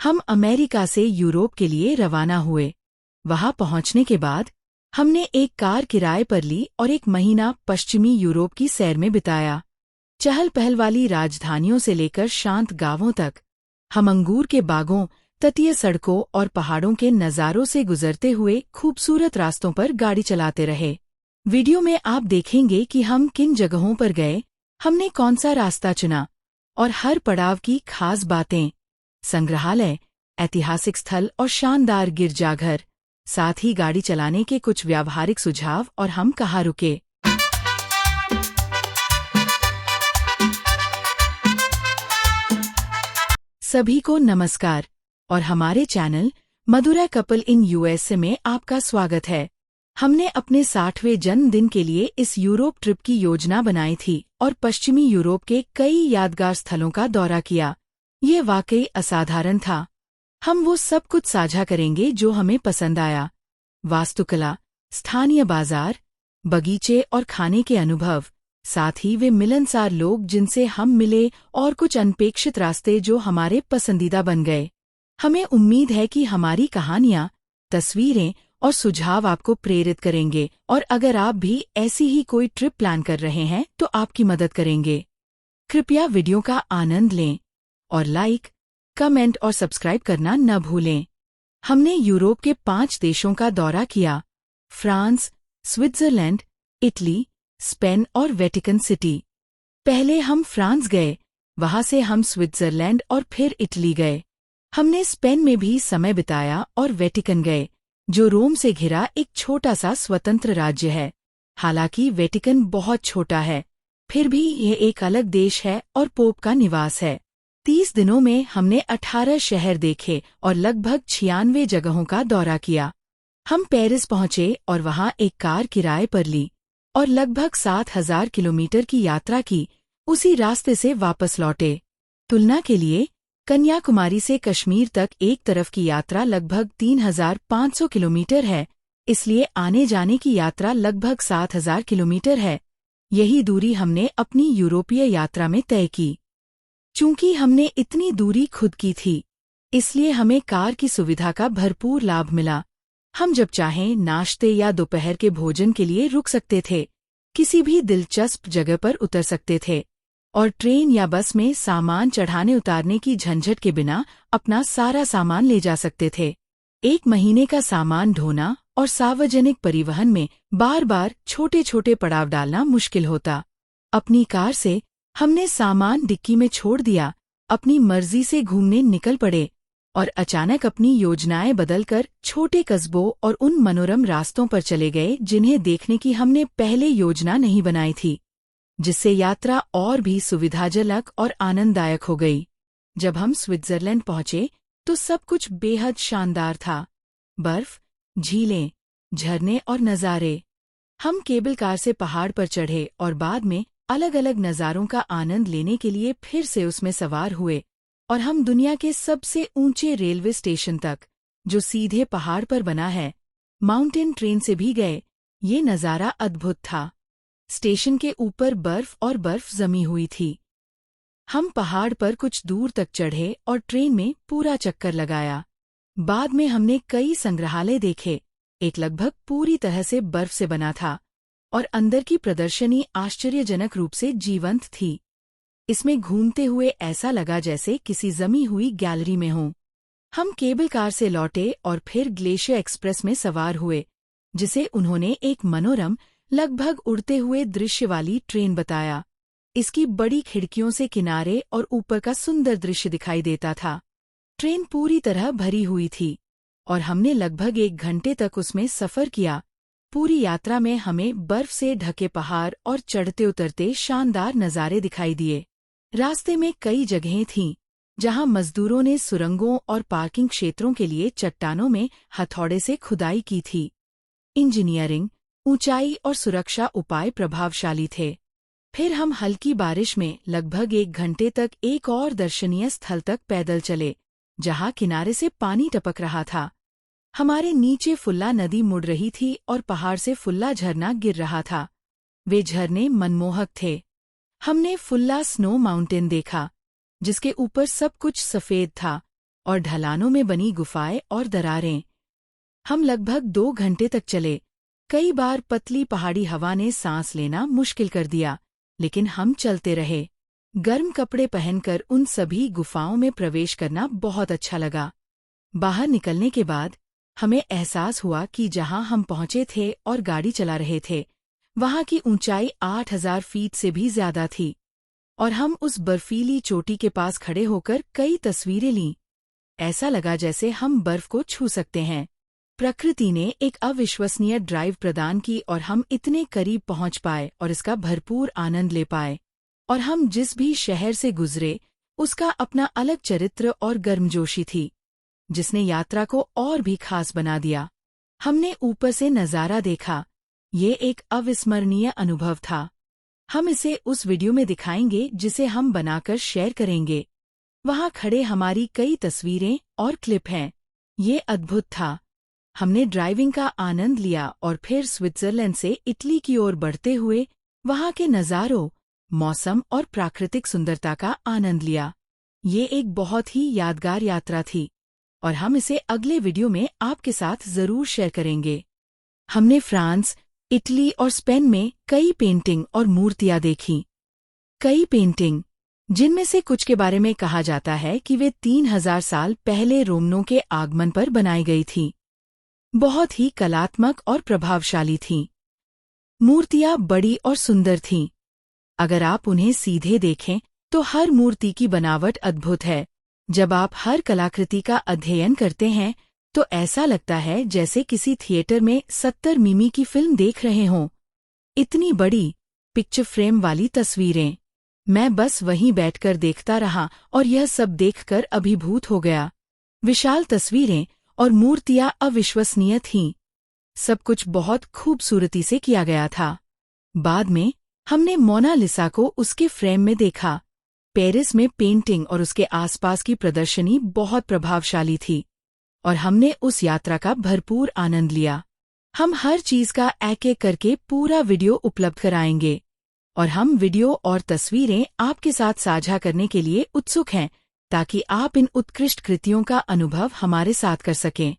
हम अमेरिका से यूरोप के लिए रवाना हुए। वहां पहुंचने के बाद हमने एक कार किराए पर ली और एक महीना पश्चिमी यूरोप की सैर में बिताया। चहल पहल वाली राजधानियों से लेकर शांत गांवों तक हम अंगूर के बागों, तटीय सड़कों और पहाड़ों के नज़ारों से गुजरते हुए खूबसूरत रास्तों पर गाड़ी चलाते रहे। वीडियो में आप देखेंगे कि हम किन जगहों पर गए, हमने कौन सा रास्ता चुना और हर पड़ाव की खास बातें। संग्रहालय, ऐतिहासिक स्थल और शानदार गिरजाघर, साथ ही गाड़ी चलाने के कुछ व्यावहारिक सुझाव और हम कहाँ रुके। सभी को नमस्कार और हमारे channel Mathura couple in USA में आपका स्वागत है। हमने अपने 60वें जन्मदिन के लिए इस यूरोप ट्रिप की योजना बनाई थी और पश्चिमी यूरोप के कई यादगार स्थलों का दौरा किया। ये वाकई असाधारण था। हम वो सब कुछ साझा करेंगे जो हमें पसंद आया। वास्तुकला, स्थानीय बाजार, बगीचे और खाने के अनुभव, साथ ही वे मिलनसार लोग जिनसे हम मिले और कुछ अनपेक्षित रास्ते जो हमारे पसंदीदा बन गए। हमें उम्मीद है कि हमारी कहानियां, तस्वीरें और सुझाव आपको प्रेरित करेंगे और अगर आप भी ऐसी ही कोई ट्रिप प्लान कर रहे हैं तो आपकी मदद करेंगे। कृपया वीडियो का आनंद लें और लाइक, कमेंट और सब्सक्राइब करना न भूलें। हमने यूरोप के 5 देशों का दौरा किया: फ्रांस, स्विट्जरलैंड, इटली, स्पेन और वेटिकन सिटी। पहले हम फ्रांस गए, वहां से हम स्विट्जरलैंड और फिर इटली गए। हमने स्पेन में भी समय बिताया और वेटिकन गए, जो रोम से घिरा एक छोटा सा स्वतंत्र राज्य है। हालांकि वेटिकन बहुत छोटा है, फिर भी यह एक अलग देश है और पोप का निवास है। 30 दिनों में हमने 18 शहर देखे और लगभग 96 जगहों का दौरा किया। हम पेरिस पहुंचे और वहां एक कार किराए पर ली और लगभग 7000 किलोमीटर की यात्रा की। उसी रास्ते से वापस लौटे। तुलना के लिए, कन्याकुमारी से कश्मीर तक एक तरफ की यात्रा लगभग 3500 किलोमीटर है, इसलिए आने जाने की यात्रा लगभग 7000 किलोमीटर है। यही दूरी हमने अपनी यूरोपीय यात्रा में तय की। चूंकि हमने इतनी दूरी खुद की थी, इसलिए हमें कार की सुविधा का भरपूर लाभ मिला। हम जब चाहें नाश्ते या दोपहर के भोजन के लिए रुक सकते थे, किसी भी दिलचस्प जगह पर उतर सकते थे और ट्रेन या बस में सामान चढ़ाने उतारने की झंझट के बिना अपना सारा सामान ले जा सकते थे। 1 महीने का सामान ढोना और सार्वजनिक परिवहन में बार बार छोटे छोटे पड़ाव डालना मुश्किल होता। अपनी कार से हमने सामान डिक्की में छोड़ दिया, अपनी मर्जी से घूमने निकल पड़े और अचानक अपनी योजनाएं बदलकर छोटे कस्बों और उन मनोरम रास्तों पर चले गए जिन्हें देखने की हमने पहले योजना नहीं बनाई थी, जिससे यात्रा और भी सुविधाजनक और आनंददायक हो गई। जब हम स्विट्जरलैंड पहुंचे तो सब कुछ बेहद शानदार था। बर्फ, झीलें, झरने और नज़ारे। हम केबल कार से पहाड़ पर चढ़े और बाद में अलग अलग नज़ारों का आनंद लेने के लिए फिर से उसमें सवार हुए और हम दुनिया के सबसे ऊंचे रेलवे स्टेशन तक, जो सीधे पहाड़ पर बना है, माउंटेन ट्रेन से भी गए। ये नज़ारा अद्भुत था। स्टेशन के ऊपर बर्फ और बर्फ जमी हुई थी। हम पहाड़ पर कुछ दूर तक चढ़े और ट्रेन में पूरा चक्कर लगाया। बाद में हमने कई संग्रहालय देखे। एक लगभग पूरी तरह से बर्फ से बना था और अंदर की प्रदर्शनी आश्चर्यजनक रूप से जीवंत थी। इसमें घूमते हुए ऐसा लगा जैसे किसी जमी हुई गैलरी में हों। हम केबल कार से लौटे और फिर ग्लेशियर एक्सप्रेस में सवार हुए, जिसे उन्होंने एक मनोरम, लगभग उड़ते हुए दृश्य वाली ट्रेन बताया। इसकी बड़ी खिड़कियों से किनारे और ऊपर का सुंदर दृश्य दिखाई देता था। ट्रेन पूरी तरह भरी हुई थी और हमने लगभग 1 घंटे तक उसमें सफ़र किया। पूरी यात्रा में हमें बर्फ से ढके पहाड़ और चढ़ते उतरते शानदार नज़ारे दिखाई दिए। रास्ते में कई जगहें थीं जहां मजदूरों ने सुरंगों और पार्किंग क्षेत्रों के लिए चट्टानों में हथौड़े से खुदाई की थी। इंजीनियरिंग, ऊंचाई और सुरक्षा उपाय प्रभावशाली थे। फिर हम हल्की बारिश में लगभग 1 घंटे तक एक और दर्शनीय स्थल तक पैदल चले, जहां किनारे से पानी टपक रहा था। हमारे नीचे फुल्ला नदी मुड़ रही थी और पहाड़ से फुल्ला झरना गिर रहा था। वे झरने मनमोहक थे। हमने फुल्ला स्नो माउंटेन देखा, जिसके ऊपर सब कुछ सफ़ेद था और ढलानों में बनी गुफाएं और दरारें। हम लगभग 2 घंटे तक चले। कई बार पतली पहाड़ी हवा ने सांस लेना मुश्किल कर दिया, लेकिन हम चलते रहे। गर्म कपड़े पहनकर उन सभी गुफाओं में प्रवेश करना बहुत अच्छा लगा। बाहर निकलने के बाद हमें एहसास हुआ कि जहां हम पहुंचे थे और गाड़ी चला रहे थे, वहां की ऊंचाई 8000 फीट से भी ज्यादा थी, और हम उस बर्फीली चोटी के पास खड़े होकर कई तस्वीरें लीं। ऐसा लगा जैसे हम बर्फ को छू सकते हैं। प्रकृति ने एक अविश्वसनीय ड्राइव प्रदान की और हम इतने करीब पहुंच पाए और इसका भरपूर आनंद ले पाए। और हम जिस भी शहर से गुजरे, उसका अपना अलग चरित्र और गर्मजोशी थी, जिसने यात्रा को और भी खास बना दिया। हमने ऊपर से नज़ारा देखा। ये एक अविस्मरणीय अनुभव था। हम इसे उस वीडियो में दिखाएंगे जिसे हम बनाकर शेयर करेंगे। वहां खड़े हमारी कई तस्वीरें और क्लिप हैं। ये अद्भुत था। हमने ड्राइविंग का आनंद लिया और फिर स्विट्जरलैंड से इटली की ओर बढ़ते हुए वहां के नज़ारों, मौसम और प्राकृतिक सुंदरता का आनंद लिया। ये एक बहुत ही यादगार यात्रा थी और हम इसे अगले वीडियो में आपके साथ जरूर शेयर करेंगे। हमने फ्रांस, इटली और स्पेन में कई पेंटिंग और मूर्तियां देखीं। कई पेंटिंग, जिनमें से कुछ के बारे में कहा जाता है कि वे 3000 साल पहले रोमनों के आगमन पर बनाई गई थीं। बहुत ही कलात्मक और प्रभावशाली थीं। मूर्तियां बड़ी और सुंदर थीं। अगर आप उन्हें सीधे देखें तो हर मूर्ति की बनावट अद्भुत है। जब आप हर कलाकृति का अध्ययन करते हैं तो ऐसा लगता है जैसे किसी थिएटर में 70 मिमी की फिल्म देख रहे हों। इतनी बड़ी पिक्चर फ्रेम वाली तस्वीरें। मैं बस वहीं बैठकर देखता रहा और यह सब देखकर अभिभूत हो गया। विशाल तस्वीरें और मूर्तियां अविश्वसनीय थीं। सब कुछ बहुत खूबसूरती से किया गया था। बाद में हमने मोनालिसा को उसके फ्रेम में देखा। पेरिस में पेंटिंग और उसके आसपास की प्रदर्शनी बहुत प्रभावशाली थी और हमने उस यात्रा का भरपूर आनंद लिया। हम हर चीज का एक-एक करके पूरा वीडियो उपलब्ध कराएंगे और हम वीडियो और तस्वीरें आपके साथ साझा करने के लिए उत्सुक हैं, ताकि आप इन उत्कृष्ट कृतियों का अनुभव हमारे साथ कर सकें।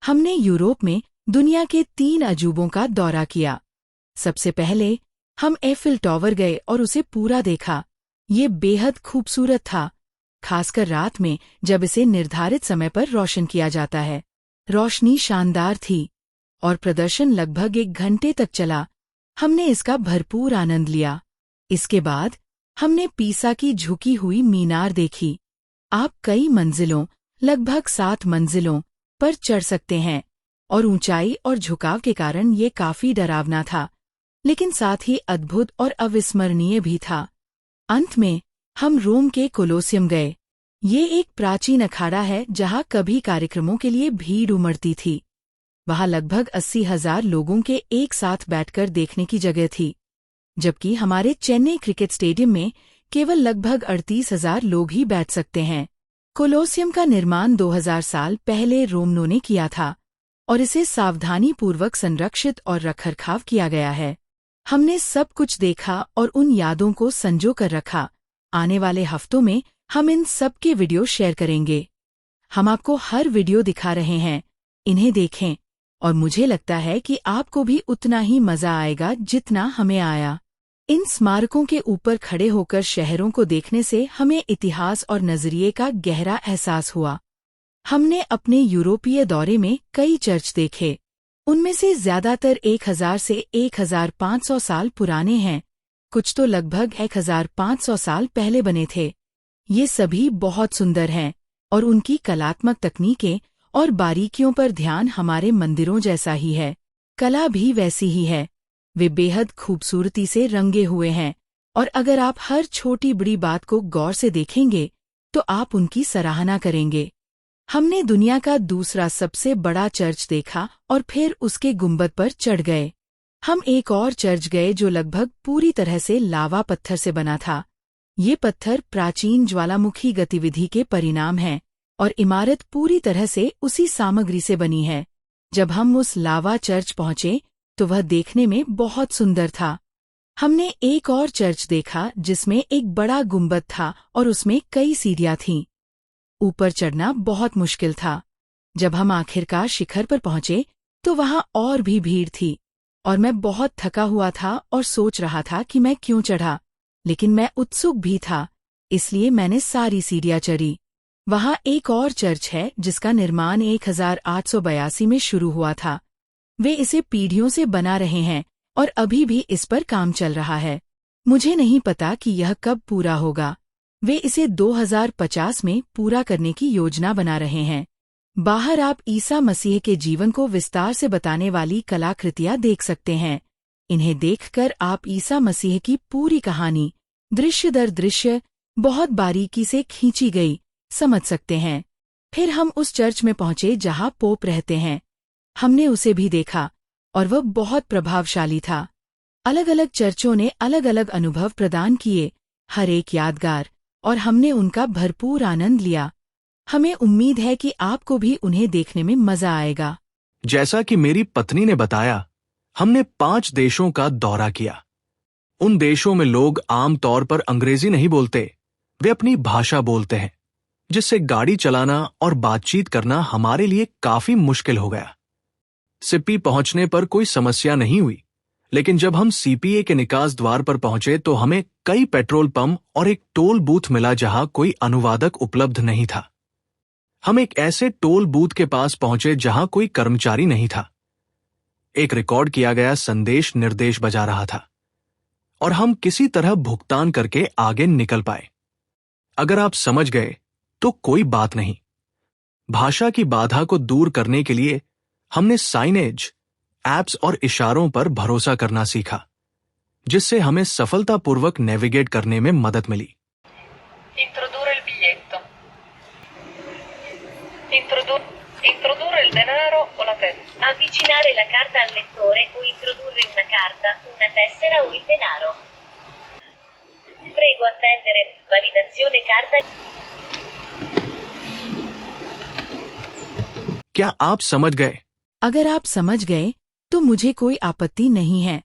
हमने यूरोप में दुनिया के 3 अजूबों का दौरा किया। सबसे पहले हम एफिल टावर गए और उसे पूरा देखा। ये बेहद खूबसूरत था, खासकर रात में जब इसे निर्धारित समय पर रोशन किया जाता है। रोशनी शानदार थी और प्रदर्शन लगभग 1 घंटे तक चला। हमने इसका भरपूर आनंद लिया। इसके बाद हमने पीसा की झुकी हुई मीनार देखी। आप कई मंजिलों, लगभग 7 मंजिलों पर चढ़ सकते हैं और ऊंचाई और झुकाव के कारण ये काफी डरावना था, लेकिन साथ ही अद्भुत और अविस्मरणीय भी था। अंत में हम रोम के कोलोसियम गए। ये एक प्राचीन अखाड़ा है जहां कभी कार्यक्रमों के लिए भीड़ उमड़ती थी। वहां लगभग 80,000 लोगों के एक साथ बैठकर देखने की जगह थी, जबकि हमारे चेन्नई क्रिकेट स्टेडियम में केवल लगभग 38,000 लोग ही बैठ सकते हैं। कोलोसियम का निर्माण 2000 साल पहले रोमनों ने किया था और इसे सावधानीपूर्वक संरक्षित और रखरखाव किया गया है। हमने सब कुछ देखा और उन यादों को संजो कर रखा। आने वाले हफ्तों में हम इन सब के वीडियो शेयर करेंगे। हम आपको हर वीडियो दिखा रहे हैं, इन्हें देखें और मुझे लगता है कि आपको भी उतना ही मजा आएगा जितना हमें आया। इन स्मारकों के ऊपर खड़े होकर शहरों को देखने से हमें इतिहास और नजरिए का गहरा एहसास हुआ। हमने अपने यूरोपीय दौरे में कई चर्च देखे। उनमें से ज्यादातर 1000 से 1500 साल पुराने हैं, कुछ तो लगभग 1500 साल पहले बने थे। ये सभी बहुत सुंदर हैं और उनकी कलात्मक तकनीकें और बारीकियों पर ध्यान हमारे मंदिरों जैसा ही है। कला भी वैसी ही है। वे बेहद खूबसूरती से रंगे हुए हैं और अगर आप हर छोटी बड़ी बात को गौर से देखेंगे तो आप उनकी सराहना करेंगे। हमने दुनिया का दूसरा सबसे बड़ा चर्च देखा और फिर उसके गुंबद पर चढ़ गए। हम एक और चर्च गए जो लगभग पूरी तरह से लावा पत्थर से बना था। ये पत्थर प्राचीन ज्वालामुखी गतिविधि के परिणाम हैं और इमारत पूरी तरह से उसी सामग्री से बनी है। जब हम उस लावा चर्च पहुंचे तो वह देखने में बहुत सुंदर था। हमने एक और चर्च देखा जिसमें एक बड़ा गुंबद था और उसमें कई सीढ़ियां थीं। ऊपर चढ़ना बहुत मुश्किल था। जब हम आखिरकार शिखर पर पहुंचे तो वहां और भी भीड़ थी और मैं बहुत थका हुआ था और सोच रहा था कि मैं क्यों चढ़ा, लेकिन मैं उत्सुक भी था, इसलिए मैंने सारी सीढ़ियां चढ़ी। वहां एक और चर्च है जिसका निर्माण 1882 में शुरू हुआ था। वे इसे पीढ़ियों से बना रहे हैं और अभी भी इस पर काम चल रहा है। मुझे नहीं पता कि यह कब पूरा होगा। वे इसे 2050 में पूरा करने की योजना बना रहे हैं। बाहर आप ईसा मसीह के जीवन को विस्तार से बताने वाली कलाकृतियां देख सकते हैं। इन्हें देखकर आप ईसा मसीह की पूरी कहानी दृश्य दर दृश्य बहुत बारीकी से खींची गई समझ सकते हैं। फिर हम उस चर्च में पहुंचे जहां पोप रहते हैं। हमने उसे भी देखा और वह बहुत प्रभावशाली था। अलग अलग चर्चों ने अलग अलग अनुभव प्रदान किए, हर एक यादगार, और हमने उनका भरपूर आनंद लिया। हमें उम्मीद है कि आपको भी उन्हें देखने में मजा आएगा। जैसा कि मेरी पत्नी ने बताया, हमने 5 देशों का दौरा किया। उन देशों में लोग आमतौर पर अंग्रेजी नहीं बोलते, वे अपनी भाषा बोलते हैं, जिससे गाड़ी चलाना और बातचीत करना हमारे लिए काफी मुश्किल हो गया। सिप्पी पहुंचने पर कोई समस्या नहीं हुई, लेकिन जब हम सीपीए के निकास द्वार पर पहुंचे तो हमें कई पेट्रोल पंप और एक टोल बूथ मिला जहां कोई अनुवादक उपलब्ध नहीं था। हम एक ऐसे टोल बूथ के पास पहुंचे जहां कोई कर्मचारी नहीं था। एक रिकॉर्ड किया गया संदेश निर्देश बजा रहा था और हम किसी तरह भुगतान करके आगे निकल पाए। अगर आप समझ गए तो कोई बात नहीं। भाषा की बाधा को दूर करने के लिए हमने साइनेज, एप्स और इशारों पर भरोसा करना सीखा, जिससे हमें सफलतापूर्वक नेविगेट करने में मदद मिली। Introdurre il biglietto. Introdurre il denaro o la tessera. Avvicinare la carta al lettore o introdurre una carta, una tessera o il denaro. Prego attendere. Validazione carta. क्या आप समझ गए? अगर आप समझ गए तो मुझे कोई आपत्ति नहीं है।